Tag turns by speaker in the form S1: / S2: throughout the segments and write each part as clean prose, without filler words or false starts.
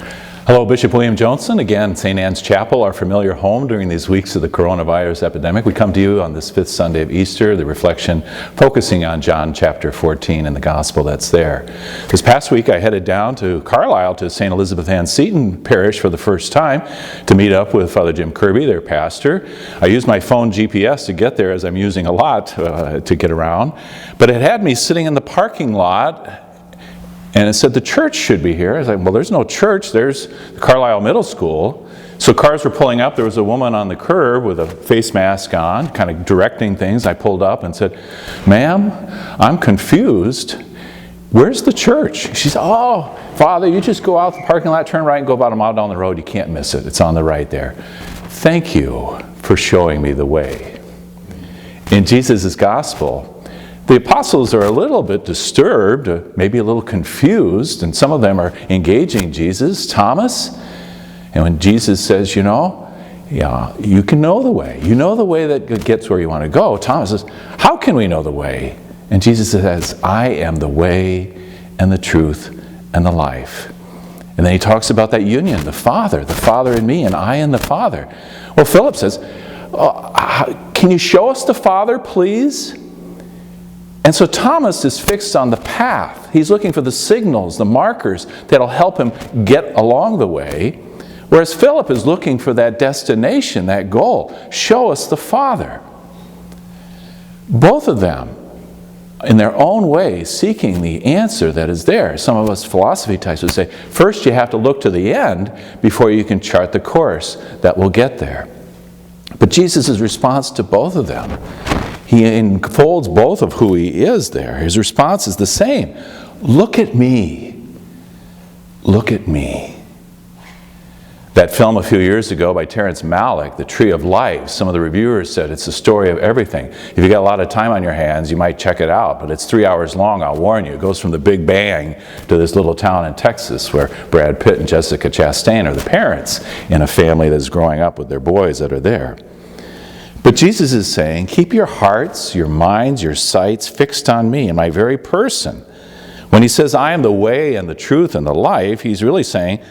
S1: Hello, Bishop William Joensen, again, St. Anne's Chapel, our familiar home during these weeks of the coronavirus epidemic. We come to you on this fifth Sunday of Easter, the reflection focusing on John chapter 14 and the gospel that's there. This past week I headed down to Carlisle to St. Elizabeth Ann Seton Parish for the first time to meet up with Father Jim Kirby, their pastor. I used my phone GPS to get there, as I'm using a lot to get around, but it had me sitting in the parking lot. And it said the church should be here. I was like, well, there's no church. There's the Carlisle Middle School. So cars were pulling up. There was a woman on the curb with a face mask on, kind of directing things. I pulled up and said, ma'am, I'm confused. Where's the church? She said, oh, Father, you just go out the parking lot, turn right, and go about a mile down the road. You can't miss it. It's on the right there. Thank you for showing me the way. In Jesus' gospel, the apostles are a little bit disturbed, maybe a little confused, and some of them are engaging Jesus, Thomas. And when Jesus says, you can know the way. You know the way that gets where you want to go. Thomas says, how can we know the way? And Jesus says, I am the way and the truth and the life. And then he talks about that union, the Father in me and I in the Father. Well, Philip says, can you show us the Father, please? And so Thomas is fixed on the path. He's looking for the signals, the markers that'll help him get along the way. Whereas Philip is looking for that destination, that goal. Show us the Father. Both of them, in their own way, seeking the answer that is there. Some of us philosophy types would say, first you have to look to the end before you can chart the course that will get there. But Jesus' response to both of them, he enfolds both of who he is there. His response is the same. Look at me. Look at me. That film a few years ago by Terrence Malick, The Tree of Life, some of the reviewers said it's the story of everything. If you got a lot of time on your hands, you might check it out, but it's 3 hours long, I'll warn you. It goes from the Big Bang to this little town in Texas where Brad Pitt and Jessica Chastain are the parents in a family that's growing up with their boys that are there. But Jesus is saying, keep your hearts, your minds, your sights fixed on me and my very person. When he says, I am the way and the truth and the life, he's really saying,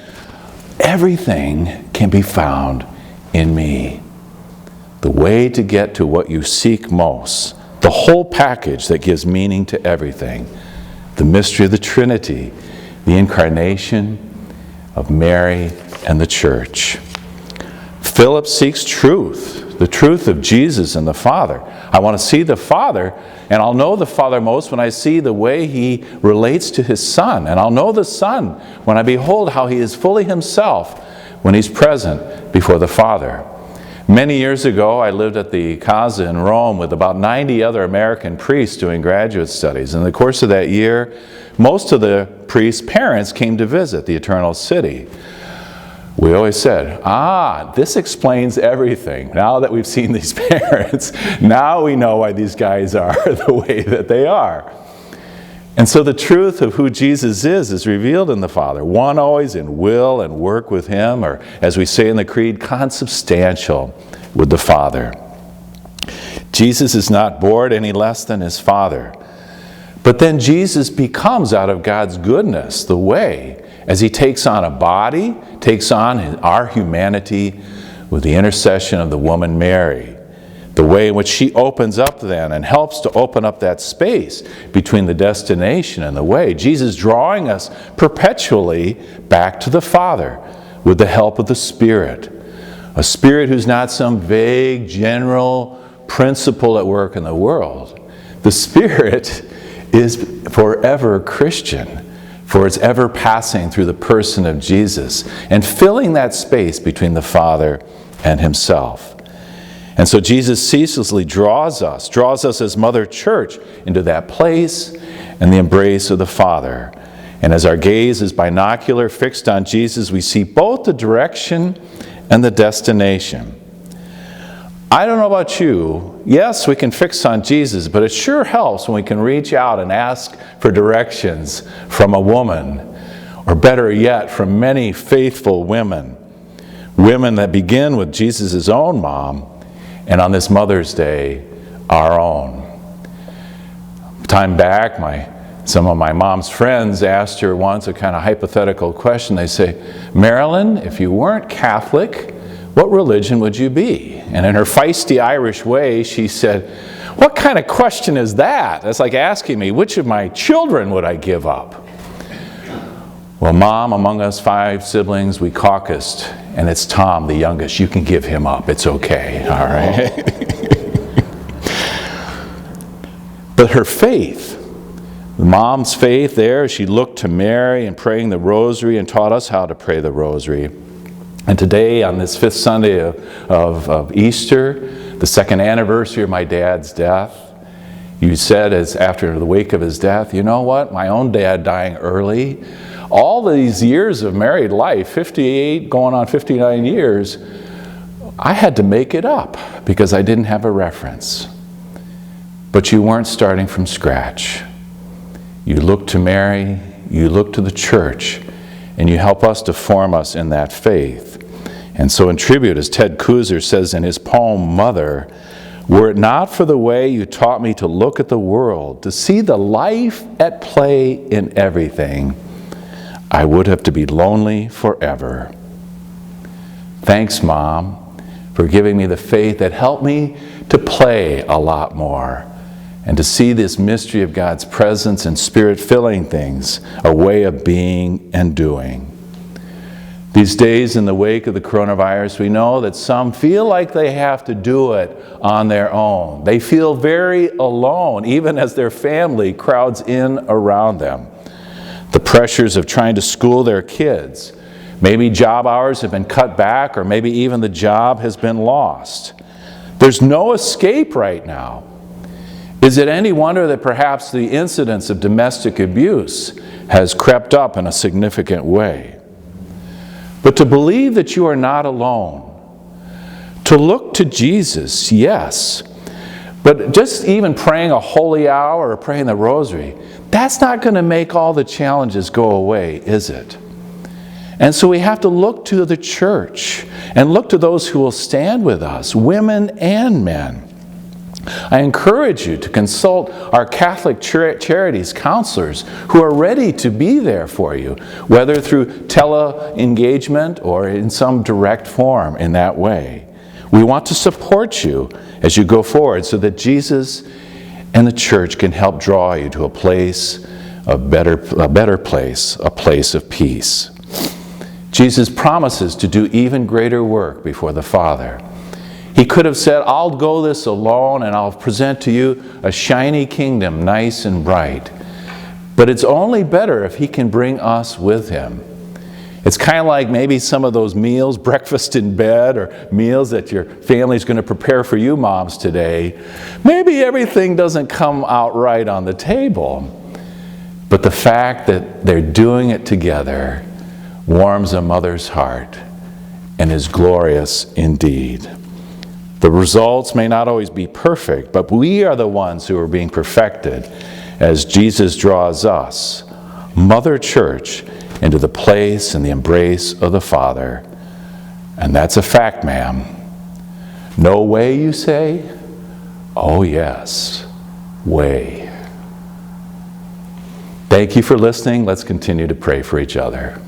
S1: everything can be found in me. The way to get to what you seek most, the whole package that gives meaning to everything, the mystery of the Trinity, the incarnation of Mary and the church. Philip seeks truth. The truth of Jesus and the Father. I want to see the Father, and I'll know the Father most when I see the way he relates to his Son. And I'll know the Son when I behold how he is fully himself when he's present before the Father. Many years ago, I lived at the Casa in Rome with about 90 other American priests doing graduate studies. In the course of that year, most of the priests' parents came to visit the Eternal City. We always said, this explains everything. Now that we've seen these parents, now we know why these guys are the way that they are. And so the truth of who Jesus is revealed in the Father. One always in will and work with him, or as we say in the Creed, consubstantial with the Father. Jesus is not bored any less than his Father. But then Jesus becomes, out of God's goodness, the way, as he takes on a body, takes on our humanity with the intercession of the woman Mary. The way in which she opens up then and helps to open up that space between the destination and the way. Jesus drawing us perpetually back to the Father with the help of the Spirit. A Spirit who's not some vague general principle at work in the world. The Spirit is forever Christian. For it's ever passing through the person of Jesus and filling that space between the Father and himself. And so Jesus ceaselessly draws us as Mother Church into that place and the embrace of the Father. And as our gaze is binocular, fixed on Jesus, we see both the direction and the destination. I don't know about you. Yes, we can fix on Jesus, but it sure helps when we can reach out and ask for directions from a woman, or better yet, from many faithful women. Women that begin with Jesus' own mom, and on this Mother's Day, our own. Time back, my Some of my mom's friends asked her once a kind of hypothetical question. They say, Marilyn, if you weren't Catholic, what religion would you be? And in her feisty Irish way, she said, what kind of question is that? That's like asking me, which of my children would I give up? Well, Mom, among us 5 siblings, we caucused, and it's Tom, the youngest. You can give him up. It's okay, all right? But her faith, Mom's faith there, she looked to Mary and praying the rosary and taught us how to pray the rosary. And today, on this 5th Sunday of Easter, the 2nd anniversary of my dad's death, you said, as after the wake of his death, you know what, my own dad dying early, all these years of married life, 58 going on 59 years, I had to make it up because I didn't have a reference. But you weren't starting from scratch. You look to Mary, you look to the church, and you help us to form us in that faith. And so in tribute, as Ted Kooser says in his poem, Mother, were it not for the way you taught me to look at the world, to see the life at play in everything, I would have to be lonely forever. Thanks, Mom, for giving me the faith that helped me to play a lot more and to see this mystery of God's presence and Spirit filling things, a way of being and doing. These days, in the wake of the coronavirus, we know that some feel like they have to do it on their own. They feel very alone, even as their family crowds in around them. The pressures of trying to school their kids. Maybe job hours have been cut back, or maybe even the job has been lost. There's no escape right now. Is it any wonder that perhaps the incidence of domestic abuse has crept up in a significant way? But to believe that you are not alone, to look to Jesus, yes, but just even praying a holy hour or praying the rosary, that's not going to make all the challenges go away, is it? And so we have to look to the church and look to those who will stand with us, women and men. I encourage you to consult our Catholic Charities counselors who are ready to be there for you, whether through tele-engagement or in some direct form in that way. We want to support you as you go forward so that Jesus and the church can help draw you to a place, a better place, a place of peace. Jesus promises to do even greater work before the Father. He could have said, I'll go this alone and I'll present to you a shiny kingdom, nice and bright. But it's only better if He can bring us with Him. It's kind of like maybe some of those meals, breakfast in bed, or meals that your family's going to prepare for you moms today. Maybe everything doesn't come out right on the table. But the fact that they're doing it together warms a mother's heart and is glorious indeed. The results may not always be perfect, but we are the ones who are being perfected as Jesus draws us, Mother Church, into the place and the embrace of the Father. And that's a fact, ma'am. No way, you say? Oh, yes, way. Thank you for listening. Let's continue to pray for each other.